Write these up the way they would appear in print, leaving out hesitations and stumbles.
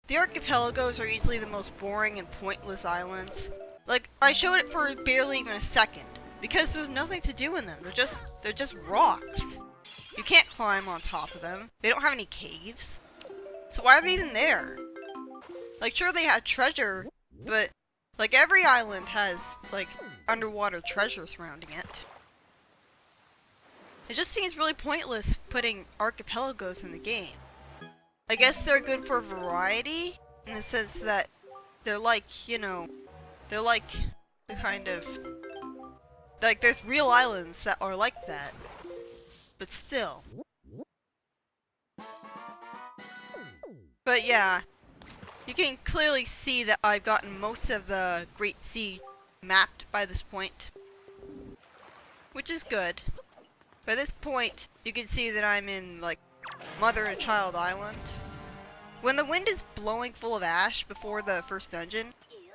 The archipelagos are easily the most boring and pointless islands. Like, I showed it for barely even a second, because there's nothing to do in them. They're just rocks. You can't climb on top of them. They don't have any caves. So why are they even there? Like, sure they have treasure, but like every island has like underwater treasure surrounding it. It just seems really pointless putting archipelagos in the game. I guess they're good for variety, in the sense that they're like, you know, they're like the kind of... like, there's real islands that are like that. But still. But yeah, you can clearly see that I've gotten most of the Great Sea mapped by this point. Which is good. By this point, you can see that I'm in, like, Mother and Child Island. When the wind is blowing full of ash before the first dungeon,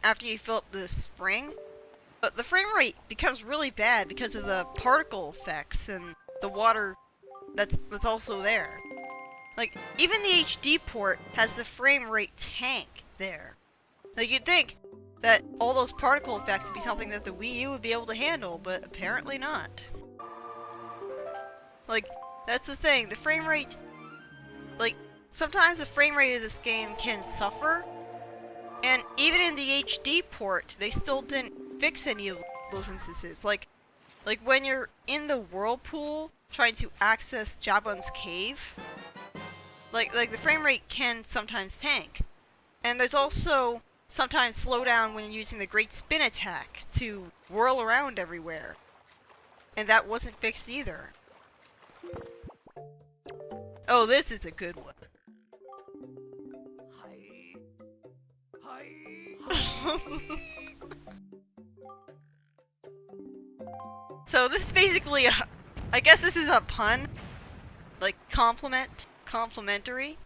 after you fill up the spring, but the frame rate becomes really bad because of the particle effects and the water that's also there. Like, even the HD port has the frame rate tank there. Like, you'd think that all those particle effects would be something that the Wii U would be able to handle, but apparently not. Like, that's the thing, the frame rate, like, sometimes the frame rate of this game can suffer, and even in the HD port, they still didn't fix any of those instances. Like when you're in the whirlpool trying to access Jabun's cave, like the frame rate can sometimes tank. And there's also sometimes slowdown when you're using the Great Spin attack to whirl around everywhere. And that wasn't fixed either. Oh, this is a good one. So this is basically I guess this is a pun. Like, complimentary.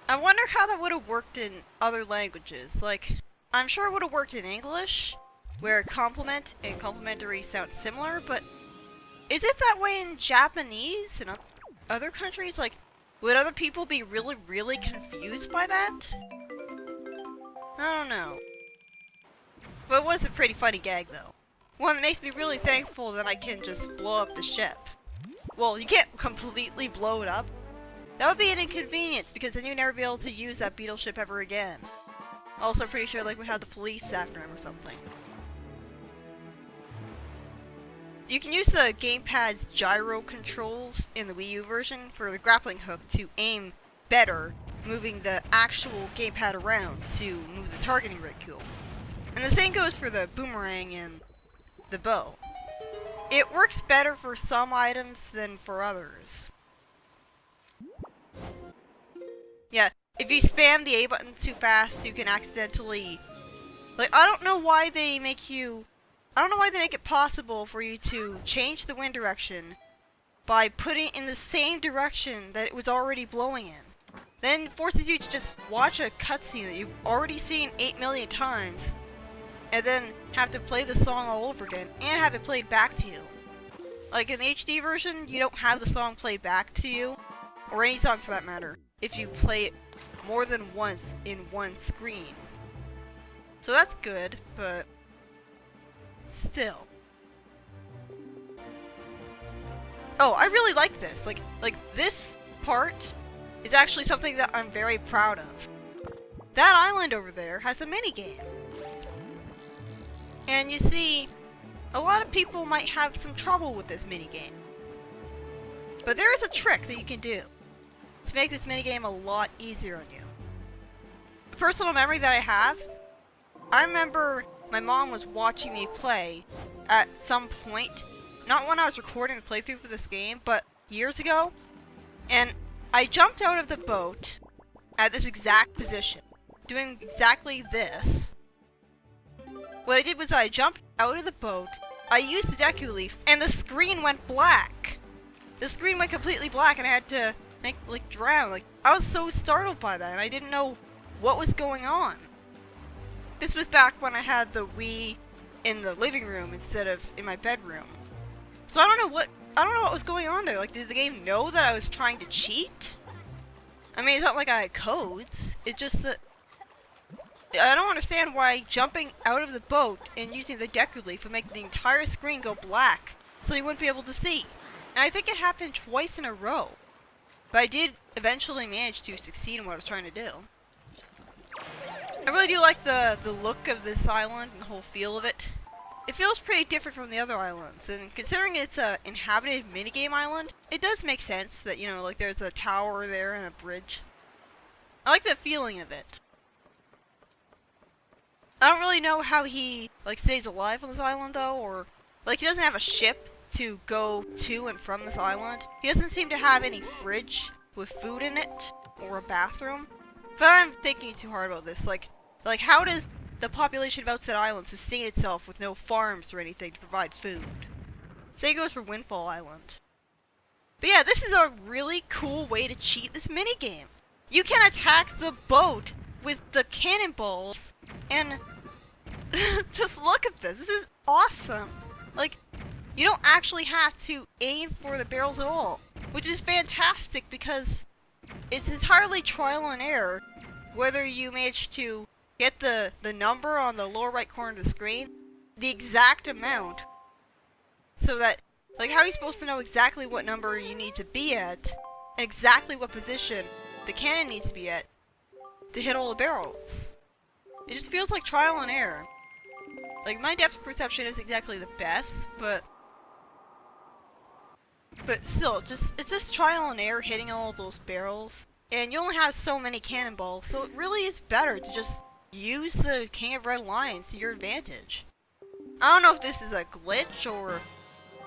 I wonder how that would have worked in other languages. Like, I'm sure it would have worked in English, where compliment and complimentary sound similar, but is it that way in Japanese and other countries? Like, would other people be really, really confused by that? I don't know. But it was a pretty funny gag, though. One that makes me really thankful that I can just blow up the ship. Well, you can't completely blow it up. That would be an inconvenience, because then you'd never be able to use that beetle ship ever again. Also, pretty sure like we had the police after him or something. You can use the gamepad's gyro controls in the Wii U version for the grappling hook to aim better, moving the actual gamepad around to move the targeting reticule. And the same goes for the boomerang and the bow. It works better for some items than for others. Yeah, if you spam the A button too fast, you can accidentally... like, I don't know why they make it possible for you to change the wind direction by putting it in the same direction that it was already blowing in. Then it forces you to just watch a cutscene that you've already seen 8 million times, and then have to play the song all over again, and have it played back to you. Like in the HD version, you don't have the song played back to you, or any song for that matter, if you play it more than once in one screen. So that's good, but still. Oh, I really like this. Like this part is actually something that I'm very proud of. That island over there has a minigame. And you see, a lot of people might have some trouble with this minigame. But there is a trick that you can do to make this minigame a lot easier on you. A personal memory that I remember my mom was watching me play at some point, not when I was recording the playthrough for this game, but years ago, and I jumped out of the boat at this exact position, doing exactly this. What I did was I jumped out of the boat, I used the deku leaf, and the screen went black. The screen went completely black and I had to drown. Like, I was so startled by that and I didn't know what was going on. This was back when I had the Wii in the living room instead of in my bedroom. So I don't know what was going on there. Like, did the game know that I was trying to cheat? I mean, it's not like I had codes. It's just that I don't understand why jumping out of the boat and using the deck relief would make the entire screen go black so you wouldn't be able to see. And I think it happened twice in a row. But I did eventually manage to succeed in what I was trying to do. I really do like the look of this island and the whole feel of it. It feels pretty different from the other islands, and considering it's a inhabited minigame island, it does make sense that, you know, like there's a tower there and a bridge. I like the feeling of it. I don't really know how he, like, stays alive on this island, though, or, like, he doesn't have a ship to go to and from this island. He doesn't seem to have any fridge with food in it, or a bathroom. But I'm thinking too hard about this, like how does the population of Outset Island sustain itself with no farms or anything to provide food? Same goes for Windfall Island. But yeah, this is a really cool way to cheat this minigame. You can attack the boat with the cannonballs, and just look at this. This is awesome. Like, you don't actually have to aim for the barrels at all, which is fantastic because it's entirely trial and error whether you manage to get the number on the lower right corner of the screen, the exact amount, so that, like, how are you supposed to know exactly what number you need to be at, and exactly what position the cannon needs to be at to hit all the barrels? It just feels like trial and error. Like, my depth perception isn't exactly the best, but still, it's just trial and error hitting all those barrels. And you only have so many cannonballs, so it really is better to just use the King of Red Lions to your advantage. I don't know if this is a glitch or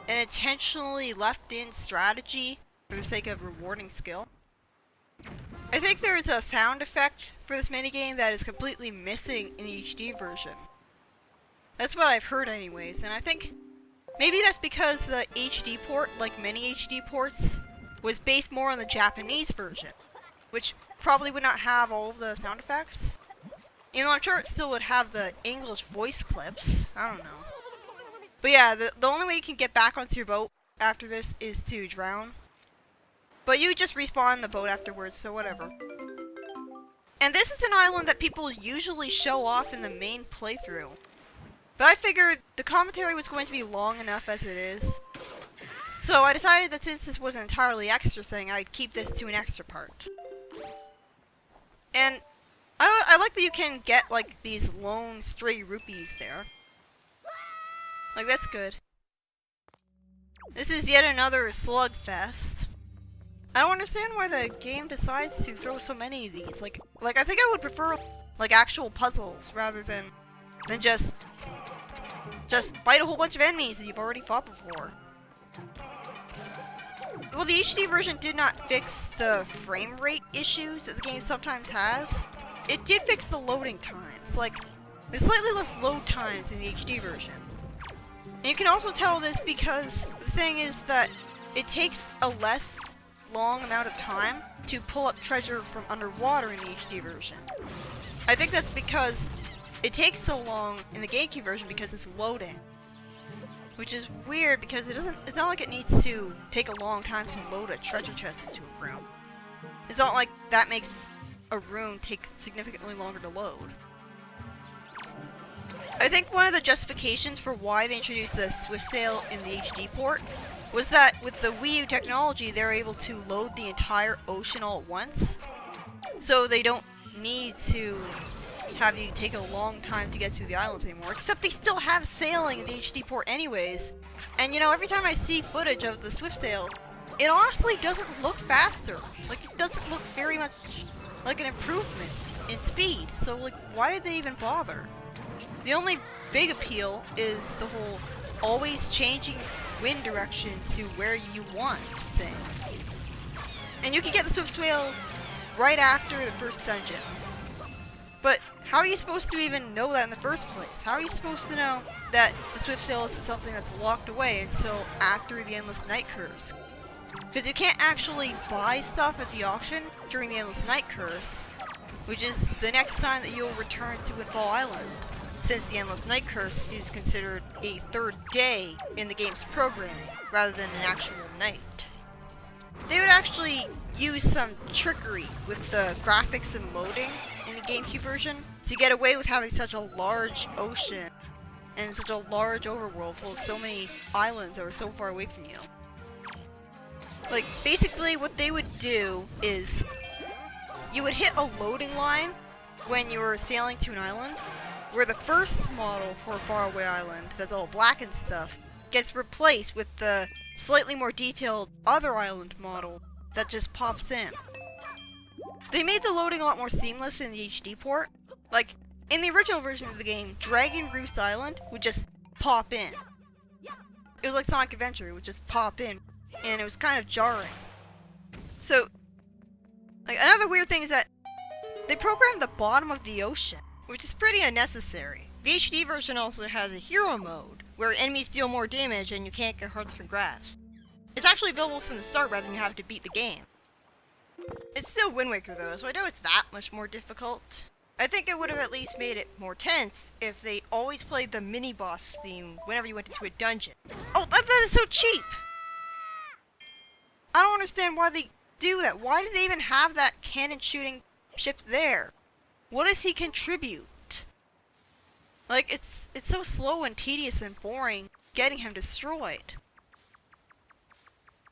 an intentionally left-in strategy for the sake of rewarding skill. I think there is a sound effect for this minigame that is completely missing in the HD version. That's what I've heard anyways, and I think maybe that's because the HD port, like many HD ports, was based more on the Japanese version, which probably would not have all of the sound effects. You know, I'm sure it still would have the English voice clips. I don't know. But yeah, the only way you can get back onto your boat after this is to drown. But you just respawn the boat afterwards, so whatever. And this is an island that people usually show off in the main playthrough. But I figured the commentary was going to be long enough as it is. So I decided that since this was an entirely extra thing, I'd keep this to an extra part. And I like that you can get, like, these lone stray rupees there. Like, that's good. This is yet another slugfest. I don't understand why the game decides to throw so many of these. Like I think I would prefer, like, actual puzzles rather than just fight a whole bunch of enemies that you've already fought before. Well, the HD version did not fix the frame rate issues that the game sometimes has. It did fix the loading times. Like, there's slightly less load times in the HD version. And you can also tell this because the thing is that it takes a less long amount of time to pull up treasure from underwater in the HD version. I think that's because it takes so long in the GameCube version because it's loading. Which is weird because it's not like it needs to take a long time to load a treasure chest into a room. It's not like that makes a room take significantly longer to load. I think one of the justifications for why they introduced the Swift Sail in the HD port was that with the Wii U technology, they're able to load the entire ocean all at once. So they don't need to have you take a long time to get to the islands anymore, except they still have sailing in the HD port anyways. And you know, every time I see footage of the Swift Sail, it honestly doesn't look faster. Like, it doesn't look very much like an improvement in speed. So, like, why did they even bother? The only big appeal is the whole always changing wind direction to where you want thing. And you can get the Swift Sail right after the first dungeon. But how are you supposed to even know that in the first place? How are you supposed to know that the Swift Sail isn't something that's locked away until after the Endless Night Curse? Because you can't actually buy stuff at the auction during the Endless Night Curse, which is the next time that you'll return to Windfall Island, since the Endless Night Curse is considered a third day in the game's programming, rather than an actual night. They would actually use some trickery with the graphics and loading in the GameCube version. So you get away with having such a large ocean and such a large overworld full of so many islands that are so far away from you. Like, basically what they would do is you would hit a loading line when you were sailing to an island, where the first model for a faraway island, that's all black and stuff, gets replaced with the slightly more detailed other island model that just pops in. They made the loading a lot more seamless in the HD port. Like, in the original version of the game, Dragon Roost Island would just pop in. It was like Sonic Adventure, it would just pop in, and it was kind of jarring. So, like, another weird thing is that they programmed the bottom of the ocean, which is pretty unnecessary. The HD version also has a hero mode, where enemies deal more damage and you can't get hearts for grass. It's actually available from the start rather than you have to beat the game. It's still Wind Waker though, so I know it's that much more difficult. I think it would have at least made it more tense if they always played the mini-boss theme whenever you went into a dungeon. Oh, that is so cheap! I don't understand why they do that. Why do they even have that cannon shooting ship there? What does he contribute? Like, it's so slow and tedious and boring getting him destroyed.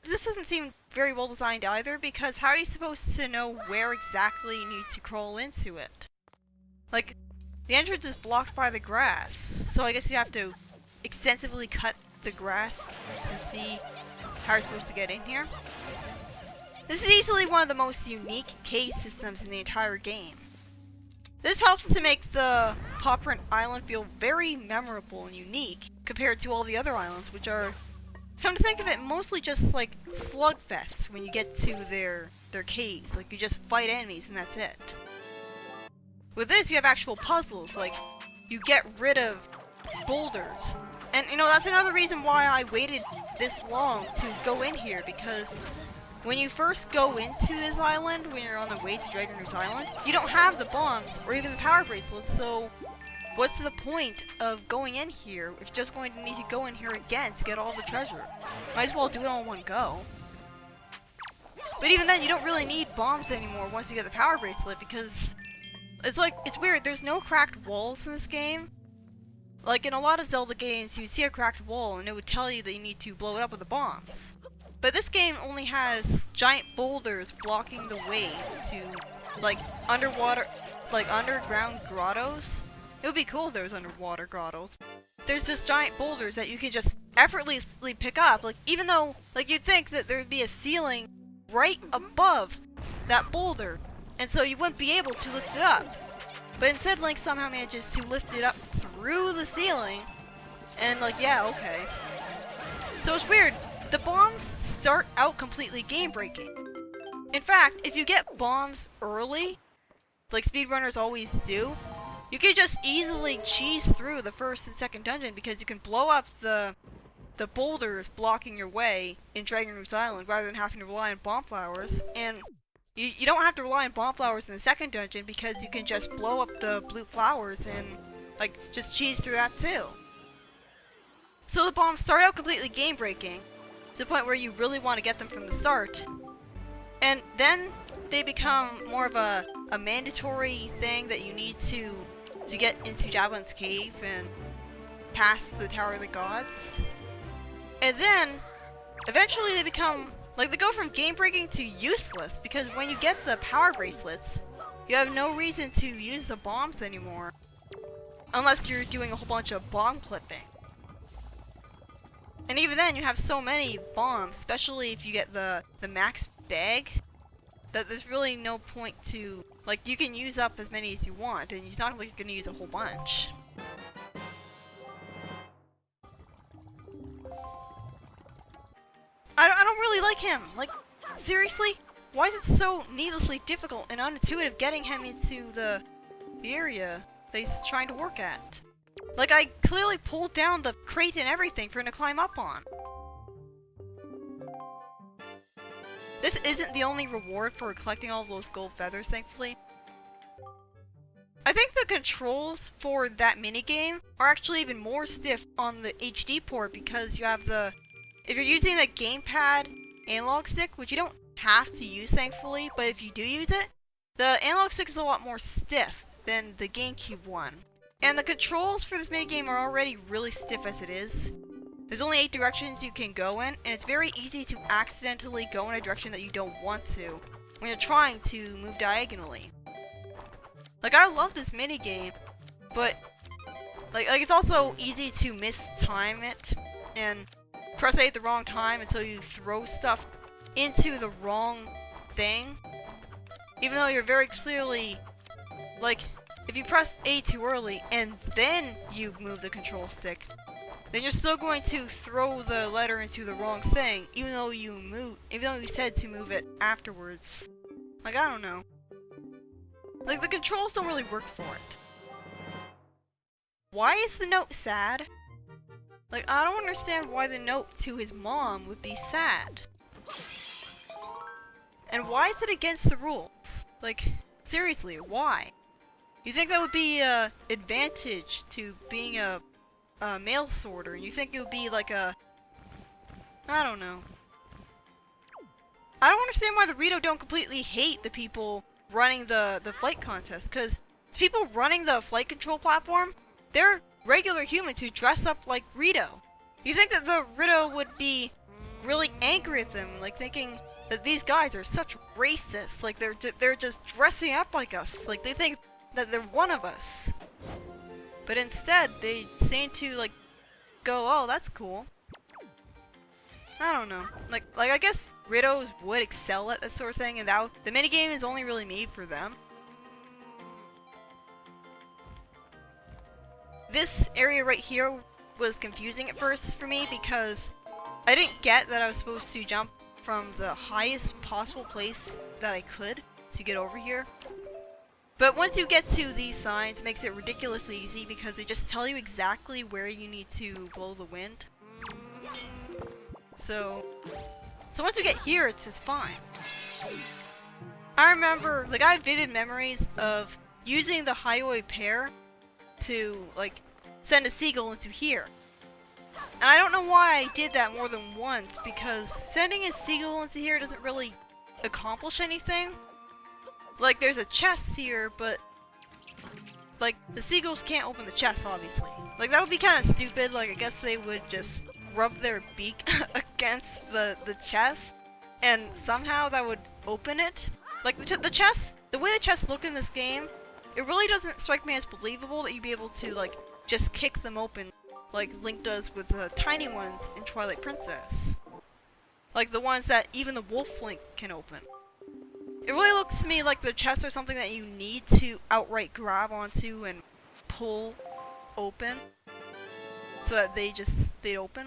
This doesn't seem very well designed either, because how are you supposed to know where exactly you need to crawl into it? Like, the entrance is blocked by the grass, so I guess you have to extensively cut the grass to see how you're supposed to get in here. This is easily one of the most unique cave systems in the entire game. This helps to make the Popprint Island feel very memorable and unique compared to all the other islands, which are, come to think of it, mostly just like slugfests when you get to their caves. Like, you just fight enemies and that's it. With this, you have actual puzzles, like you get rid of boulders. And you know, that's another reason why I waited this long to go in here, because when you first go into this island, when you're on the way to Dragon Roost Island, you don't have the bombs or even the power bracelets, so what's the point of going in here if you're just going to need to go in here again to get all the treasure? Might as well do it all in one go. But even then, you don't really need bombs anymore once you get the power bracelet, because it's weird, there's no cracked walls in this game. Like, in a lot of Zelda games, you'd see a cracked wall and it would tell you that you need to blow it up with the bombs. But this game only has giant boulders blocking the way to, like, underwater, like, underground grottos. It would be cool if there was underwater grottos. There's just giant boulders that you can just effortlessly pick up, like, even though, like, you'd think that there'd be a ceiling right above that boulder, and so you wouldn't be able to lift it up. But instead, Link somehow manages to lift it up through the ceiling, and, like, yeah, okay. So it's weird. The bombs start out completely game-breaking. In fact, if you get bombs early, like speedrunners always do, you can just easily cheese through the first and second dungeon because you can blow up the boulders blocking your way in Dragon Roost Island rather than having to rely on bomb flowers. And you don't have to rely on bomb flowers in the second dungeon because you can just blow up the blue flowers and, like, just cheese through that too. So the bombs start out completely game-breaking, to the point where you really want to get them from the start. And then they become more of a mandatory thing that you need to get into Jablin's Cave and past the Tower of the Gods. And then, eventually they become, like, they go from game-breaking to useless, because when you get the power bracelets, you have no reason to use the bombs anymore. Unless you're doing a whole bunch of bomb clipping. And even then, you have so many bombs, especially if you get the max bag, that there's really no point to, like, you can use up as many as you want, and it's not like you're gonna use a whole bunch. I don't really like him. Like, seriously? Why is it so needlessly difficult and unintuitive getting him into the area that he's trying to work at? Like, I clearly pulled down the crate and everything for him to climb up on. This isn't the only reward for collecting all of those gold feathers, thankfully. I think the controls for that minigame are actually even more stiff on the HD port because you have the... If you're using the gamepad analog stick, which you don't have to use, thankfully, but if you do use it, the analog stick is a lot more stiff than the GameCube one. And the controls for this minigame are already really stiff as it is. There's only 8 directions you can go in, and it's very easy to accidentally go in a direction that you don't want to when you're trying to move diagonally. Like, I love this minigame, but like it's also easy to mistime it and press A at the wrong time until you throw stuff into the wrong thing. Even though you're very clearly, like, if you press A too early and then you move the control stick, then you're still going to throw the letter into the wrong thing, even though you said to move it afterwards. Like, I don't know. Like, the controls don't really work for it. Why is the note sad? Like, I don't understand why the note to his mom would be sad. And why is it against the rules? Like, seriously, why? You think that would be a advantage to being a mail sorter? You think it would be like a... I don't know. I don't understand why the Rito don't completely hate the people running the flight contest, because the people running the flight control platform, they're regular humans who dress up like Rito. You think that the Rito would be really angry at them, like thinking that these guys are such racists, like they're just dressing up like us, like they think that they're one of us. But instead, they seem to like go, oh, that's cool. I don't know. Like I guess Ritos would excel at that sort of thing, and that the minigame is only really made for them. This area right here was confusing at first for me because I didn't get that I was supposed to jump from the highest possible place that I could to get over here. But once you get to these signs, it makes it ridiculously easy because they just tell you exactly where you need to blow the wind. So once you get here, it's just fine. I remember, like, I have vivid memories of using the highway pair to, like, send a seagull into here. And I don't know why I did that more than once, because sending a seagull into here doesn't really accomplish anything. Like, there's a chest here, but, like, the seagulls can't open the chest, obviously. Like, that would be kind of stupid. Like, I guess they would just rub their beak against the chest, and somehow that would open it. Like, the chest, the way the chests look in this game, it really doesn't strike me as believable that you'd be able to, like, just kick them open like Link does with the tiny ones in Twilight Princess. Like the ones that even the Wolf Link can open. It really looks to me like the chests are something that you need to outright grab onto and pull open so that they open.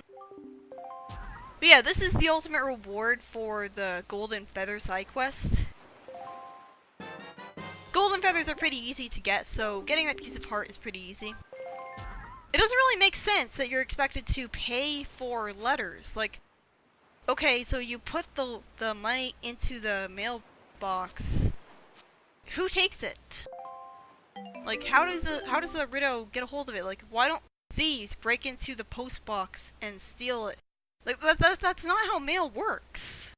But yeah, this is the ultimate reward for the Golden Feather side quest. Golden Feathers are pretty easy to get, so getting that piece of heart is pretty easy. It doesn't really make sense that you're expected to pay for letters. Like, okay, so you put the money into the mailbox. Who takes it? Like, how does the Rito get a hold of it? Like, why don't thieves break into the post box and steal it? Like, that's not how mail works.